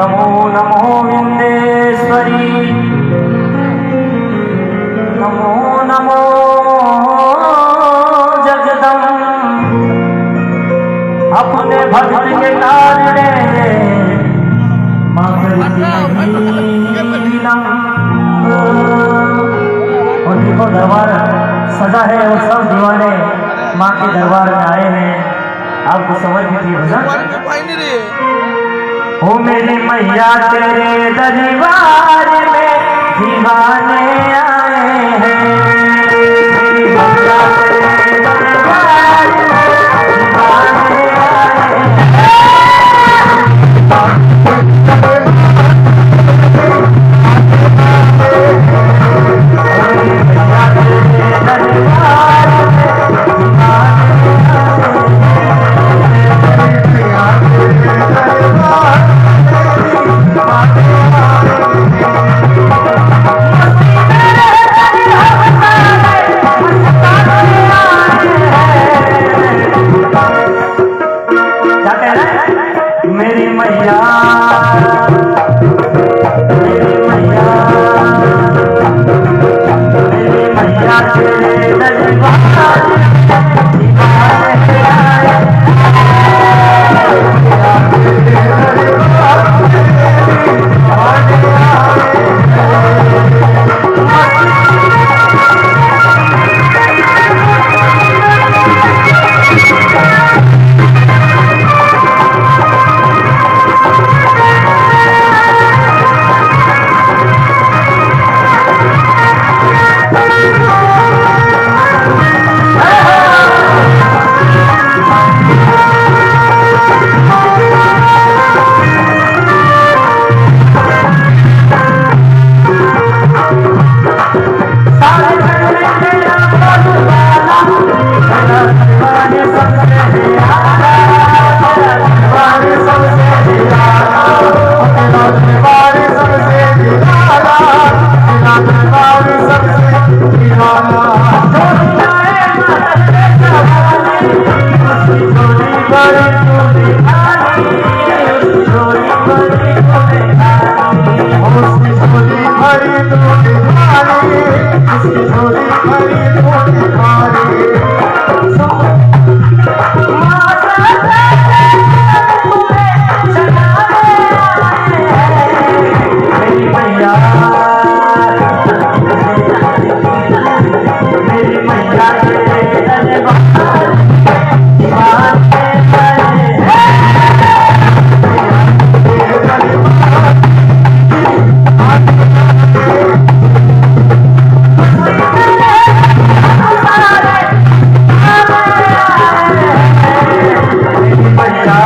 नमो नमो विंदेश्वरी, नमो नमो जगदम्ब। अपने भक्त के कारणे मां करती नहीं विलंब। और देखो दरबार सजा है और सब दीवाने मां के दरबार में आए हैं। आपको समझ में थी भजन? ओ मेरी मैया तेरे दरबार में दीवाने आए हैं। मेरी मैया तेरे दरबार में दीवाने आए हैं। मेरी मैया मेरी मैया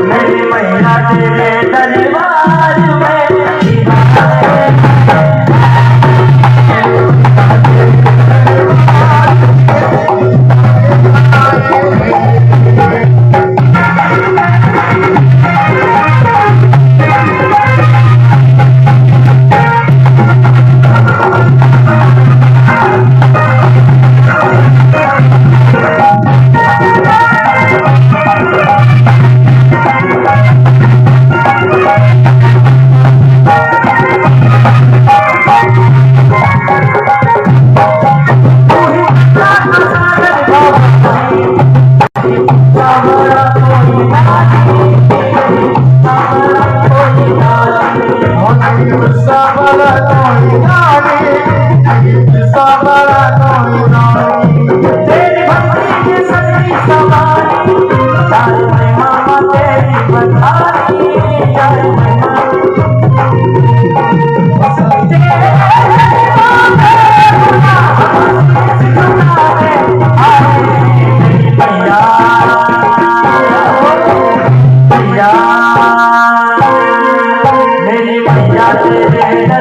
मेरी मैया तेरे दरबार में दीवाने आए। मेरी मैया तेरे